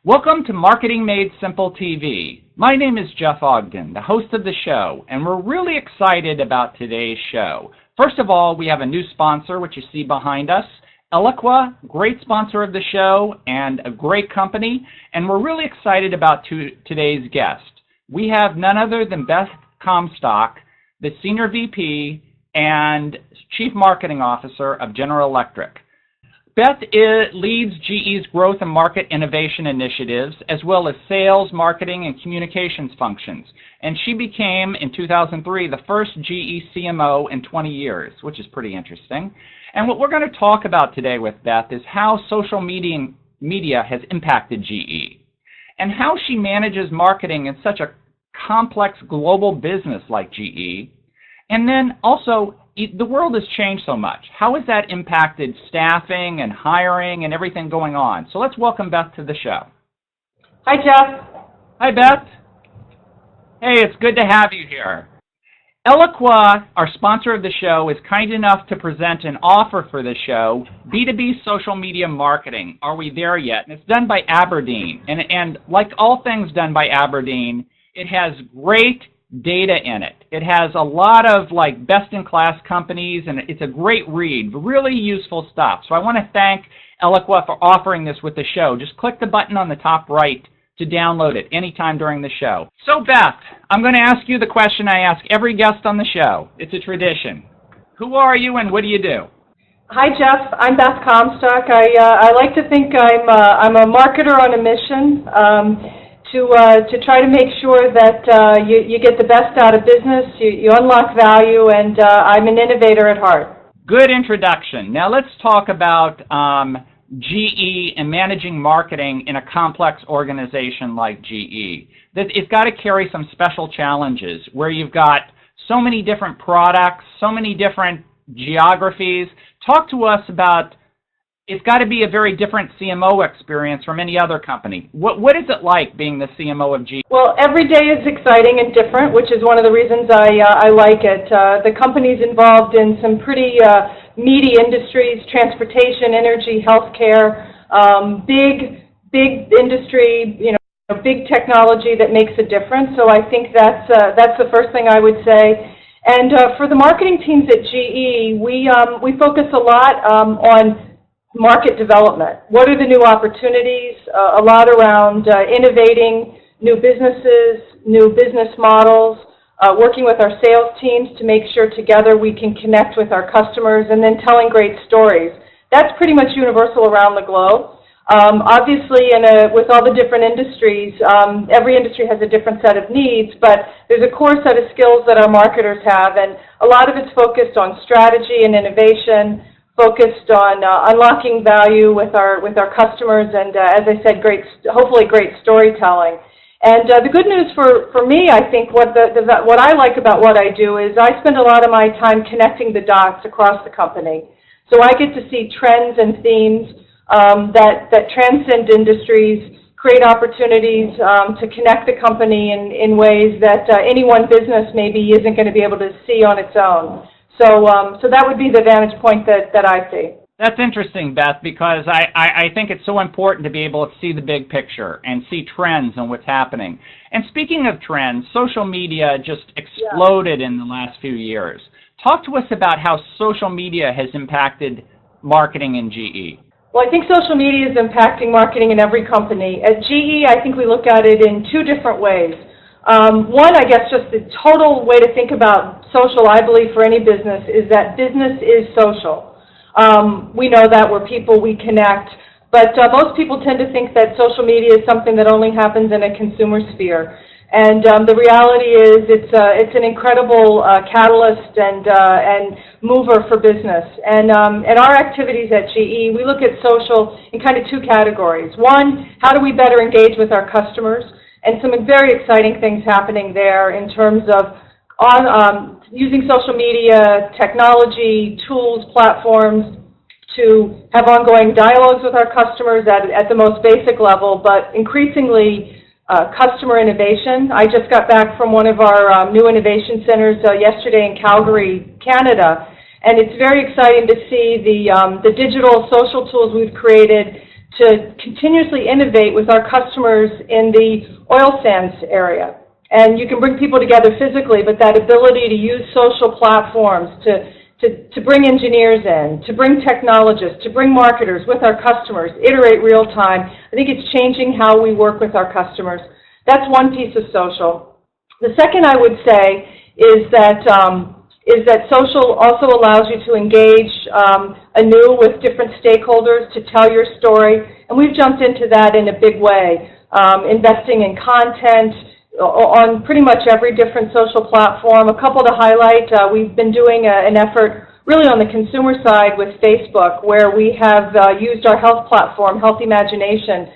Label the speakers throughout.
Speaker 1: Welcome to Marketing Made Simple TV. My name is Jeff Ogden, the host of the show, and we're really excited about today's show. First of all, we have a new sponsor, which you see behind us, Eloqua, great sponsor of the show and a great company, and we're really excited about today's guest. We have none other than Beth Comstock, the Senior VP and Chief Marketing Officer of General Electric. Beth leads GE's growth and market innovation initiatives, as well as sales, marketing, and communications functions. And she became, in 2003, the first GE CMO in 20 years, which is pretty interesting. And what we're going to talk about today with Beth is how social media has impacted GE, and how she manages marketing in such a complex global business like GE. And then also, the world has changed so much. How has that impacted staffing and hiring and everything going on? So let's welcome Beth to the show.
Speaker 2: Hi, Jeff.
Speaker 1: Hi, Beth. Hey, it's good to have you here. Eloqua, our sponsor of the show, is kind enough to present an offer for the show, B2B Social Media Marketing. Are we there yet? And it's done by Aberdeen. And like all things done by Aberdeen, it has great data in it. It has a lot of best-in-class companies, and it's a great read, really useful stuff. So I want to thank Eloqua for offering this with the show. Just click the button on the top right to download it anytime during the show. So Beth, I'm going to ask you the question I ask every guest on the show. It's a tradition. Who are you and what do you do?
Speaker 2: Hi, Jeff. I'm Beth Comstock. I like to think I'm a marketer on a mission. To try to make sure that you get the best out of business, you unlock value, and I'm an innovator at heart.
Speaker 1: Good introduction. Now let's talk about GE and managing marketing in a complex organization like GE. It's got to carry some special challenges where you've got so many different products, so many different geographies. Talk to us about, it's got to be a very different CMO experience from any other company. What is it like being the CMO of GE?
Speaker 2: Well, every day is exciting and different, which is one of the reasons I like it. The company's involved in some pretty meaty industries: transportation, energy, healthcare, big industry, big technology that makes a difference. So I think that's the first thing I would say. And for the marketing teams at GE, we focus a lot on market development. What are the new opportunities? A lot around innovating new businesses, new business models, working with our sales teams to make sure together we can connect with our customers, and then telling great stories. That's pretty much universal around the globe. Obviously, with all the different industries, every industry has a different set of needs, but there's a core set of skills that our marketers have, and a lot of it's focused on strategy and innovation, focused on unlocking value with our customers, and as I said, hopefully great storytelling. And the good news for me, I think, what I like about what I do is I spend a lot of my time connecting the dots across the company. So I get to see trends and themes that transcend industries, create opportunities to connect the company in ways that any one business maybe isn't going to be able to see on its own. So that would be the vantage point that I see.
Speaker 1: That's interesting, Beth, because I think it's so important to be able to see the big picture and see trends and what's happening. And speaking of trends, social media just exploded in the last few years. Talk to us about how social media has impacted marketing in GE.
Speaker 2: Well, I think social media is impacting marketing in every company. At GE, I think we look at it in two different ways. One, I guess, just the total way to think about social, I believe, for any business is that business is social. We know that we're people, we connect, but most people tend to think that social media is something that only happens in a consumer sphere. And the reality is it's an incredible catalyst and mover for business. And our activities at GE, we look at social in kind of two categories. One, how do we better engage with our customers? And some very exciting things happening there in terms of using social media, technology, tools, platforms to have ongoing dialogues with our customers at the most basic level, but increasingly customer innovation. I just got back from one of our new innovation centers yesterday in Calgary, Canada, and it's very exciting to see the digital social tools we've created to continuously innovate with our customers in the oil sands area. And you can bring people together physically, but that ability to use social platforms to bring engineers in, to bring technologists, to bring marketers with our customers, iterate real time, I think it's changing how we work with our customers. That's one piece of social. The second I would say is that social also allows you to engage anew with different stakeholders to tell your story, and we've jumped into that in a big way, investing in content on pretty much every different social platform. A couple to highlight, we've been doing an effort really on the consumer side with Facebook, where we have used our health platform, Health Imagination,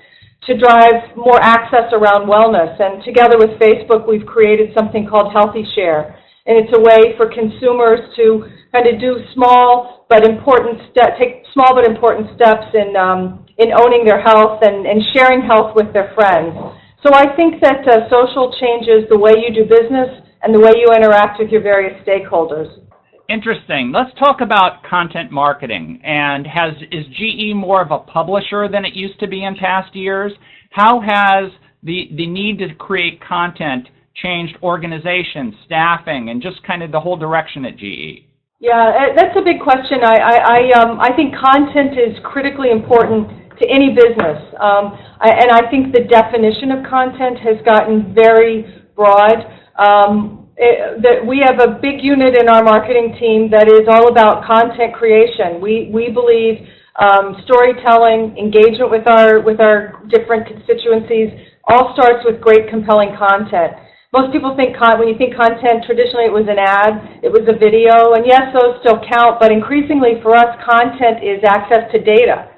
Speaker 2: to drive more access around wellness. And together with Facebook, we've created something called Healthy Share. And it's a way for consumers to kind of do small but important steps in owning their health and sharing health with their friends. So I think that social changes the way you do business and the way you interact with your various stakeholders.
Speaker 1: Interesting. Let's talk about content marketing. And is GE more of a publisher than it used to be in past years? How has the need to create content changed organization, staffing, and just kind of the whole direction at GE?
Speaker 2: Yeah, that's a big question. I think content is critically important to any business. And I think the definition of content has gotten very broad. We have a big unit in our marketing team that is all about content creation. We believe storytelling, engagement with our different constituencies all starts with great, compelling content. Most people think when you think content, traditionally it was an ad, it was a video, and yes, those still count, but increasingly for us, content is access to data.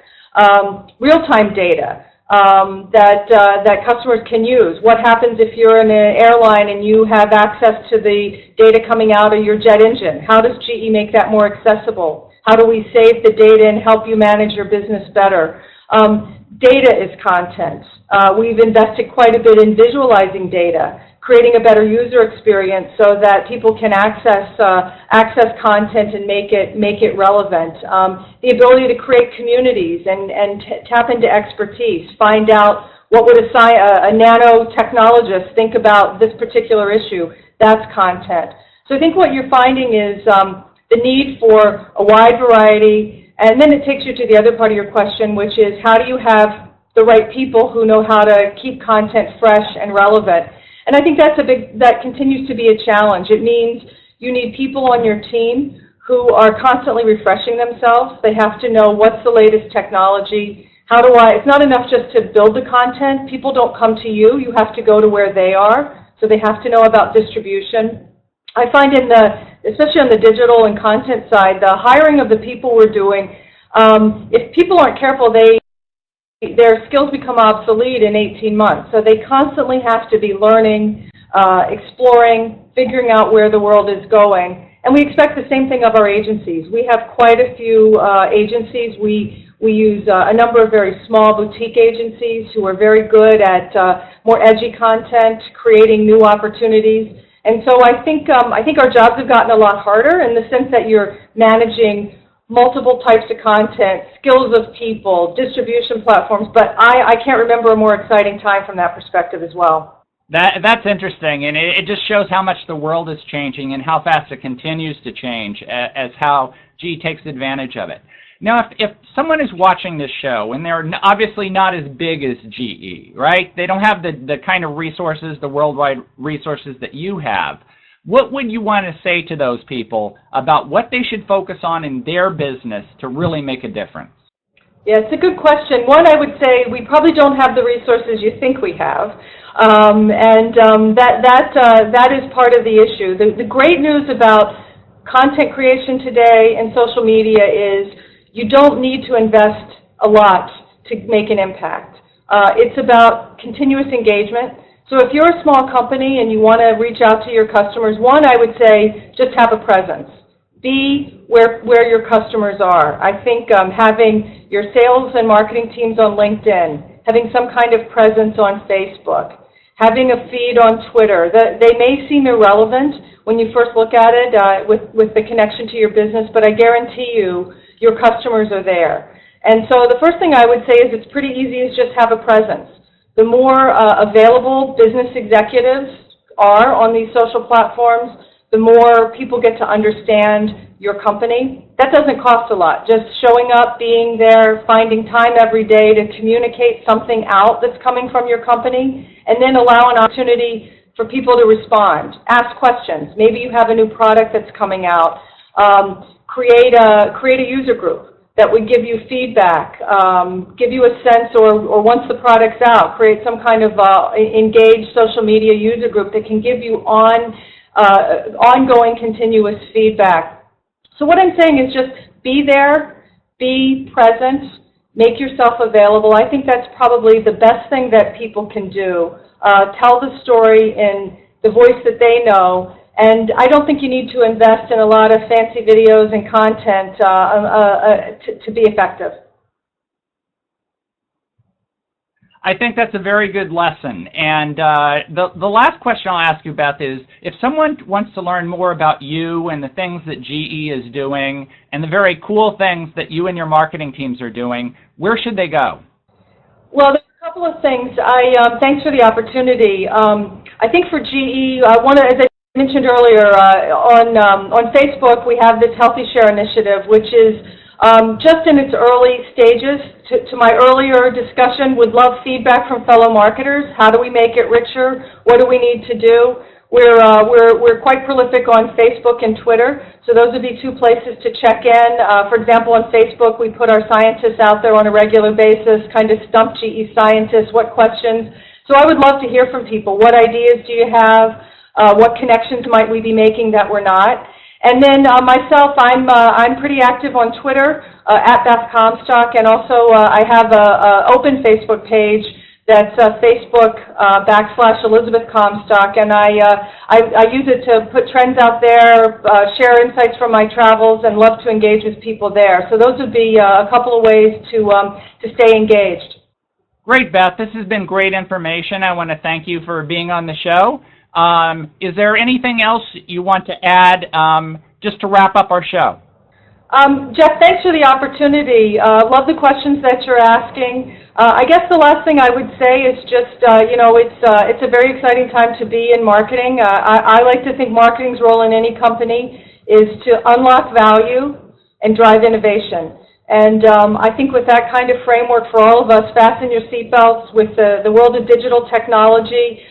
Speaker 2: Real-time data that customers can use. What happens if you're in an airline and you have access to the data coming out of your jet engine? How does GE make that more accessible? How do we save the data and help you manage your business better? Data is content. We've invested quite a bit in visualizing data, creating a better user experience so that people can access content and make it relevant. The ability to create communities and tap into expertise, find out what would a nanotechnologist think about this particular issue. That's content. So I think what you're finding is the need for a wide variety, and then it takes you to the other part of your question, which is how do you have the right people who know how to keep content fresh and relevant? And I think that continues to be a challenge. It means you need people on your team who are constantly refreshing themselves. They have to know what's the latest technology. It's not enough just to build the content. People don't come to you. You have to go to where they are. So they have to know about distribution. I find especially on the digital and content side, the hiring of the people we're doing, if people aren't careful, their skills become obsolete in 18 months. So they constantly have to be learning, exploring, figuring out where the world is going. And we expect the same thing of our agencies. We have quite a few agencies. We use a number of very small boutique agencies who are very good at more edgy content, creating new opportunities. And so I think our jobs have gotten a lot harder in the sense that you're managing multiple types of content, skills of people, distribution platforms, but I can't remember a more exciting time from that perspective as well.
Speaker 1: That's interesting, and it just shows how much the world is changing and how fast it continues to change as how GE takes advantage of it. Now, if someone is watching this show, and they're obviously not as big as GE, right? They don't have the kind of resources, the worldwide resources that you have. What would you want to say to those people about what they should focus on in their business to really make a difference?
Speaker 2: Yeah, it's a good question. One, I would say we probably don't have the resources you think we have, that is part of the issue. The great news about content creation today and social media is you don't need to invest a lot to make an impact. It's about continuous engagement. So if you're a small company and you want to reach out to your customers, one, I would say just have a presence. Be where your customers are. I think having your sales and marketing teams on LinkedIn, having some kind of presence on Facebook, having a feed on Twitter. They may seem irrelevant when you first look at it with the connection to your business, but I guarantee you your customers are there. And so the first thing I would say is it's pretty easy is just have a presence. The more available business executives are on these social platforms, the more people get to understand your company. That doesn't cost a lot. Just showing up, being there, finding time every day to communicate something out that's coming from your company, and then allow an opportunity for people to respond, ask questions. Maybe you have a new product that's coming out. Create a user group that would give you feedback, give you a sense, or once the product's out, create some kind of engaged social media user group that can give you ongoing continuous feedback. So what I'm saying is just be there, be present, make yourself available. I think that's probably the best thing that people can do. Tell the story in the voice that they know. And I don't think you need to invest in a lot of fancy videos and content to be effective.
Speaker 1: I think that's a very good lesson. And the last question I'll ask you about is, if someone wants to learn more about you and the things that GE is doing and the very cool things that you and your marketing teams are doing, where should they go? Well,
Speaker 2: there's a couple of things. Thanks for the opportunity. I think for GE, as I mentioned earlier, on Facebook, we have this Healthy Share initiative, which is just in its early stages. To my earlier discussion, would love feedback from fellow marketers. How do we make it richer? What do we need to do? We're quite prolific on Facebook and Twitter, so those would be two places to check in. For example, on Facebook, we put our scientists out there on a regular basis, kind of stump GE scientists, what questions. So I would love to hear from people. What ideas do you have? What connections might we be making that we're not? And then myself, I'm pretty active on Twitter, at Beth Comstock, and also I have an open Facebook page that's Facebook.com/Elizabeth Comstock, and I use it to put trends out there, share insights from my travels, and love to engage with people there. So those would be a couple of ways to stay engaged.
Speaker 1: Great, Beth. This has been great information. I want to thank you for being on the show. Is there anything else you want to add just to wrap up our show?
Speaker 2: Jeff, thanks for the opportunity. Love the questions that you're asking. I guess the last thing I would say is just, it's a very exciting time to be in marketing. I like to think marketing's role in any company is to unlock value and drive innovation. And I think with that kind of framework for all of us, fasten your seatbelts with the world of digital technology.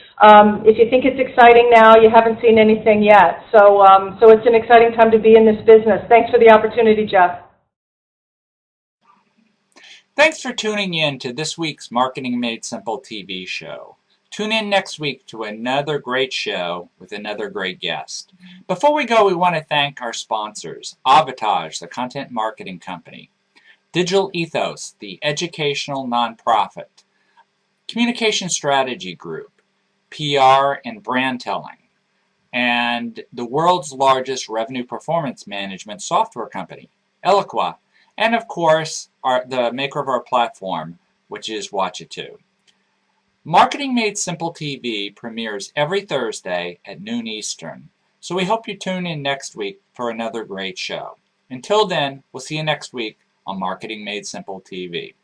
Speaker 2: If you think it's exciting now, you haven't seen anything yet. So it's an exciting time to be in this business. Thanks for the opportunity, Jeff.
Speaker 1: Thanks for tuning in to this week's Marketing Made Simple TV show. Tune in next week to another great show with another great guest. Before we go, we want to thank our sponsors, Avatage, the content marketing company, Digital Ethos, the educational nonprofit, Communication Strategy Group, PR and brand telling, and the world's largest revenue performance management software company, Eloqua, and of course, the maker of our platform, which is Watch It Too. Marketing Made Simple TV premieres every Thursday at noon Eastern, so we hope you tune in next week for another great show. Until then, we'll see you next week on Marketing Made Simple TV.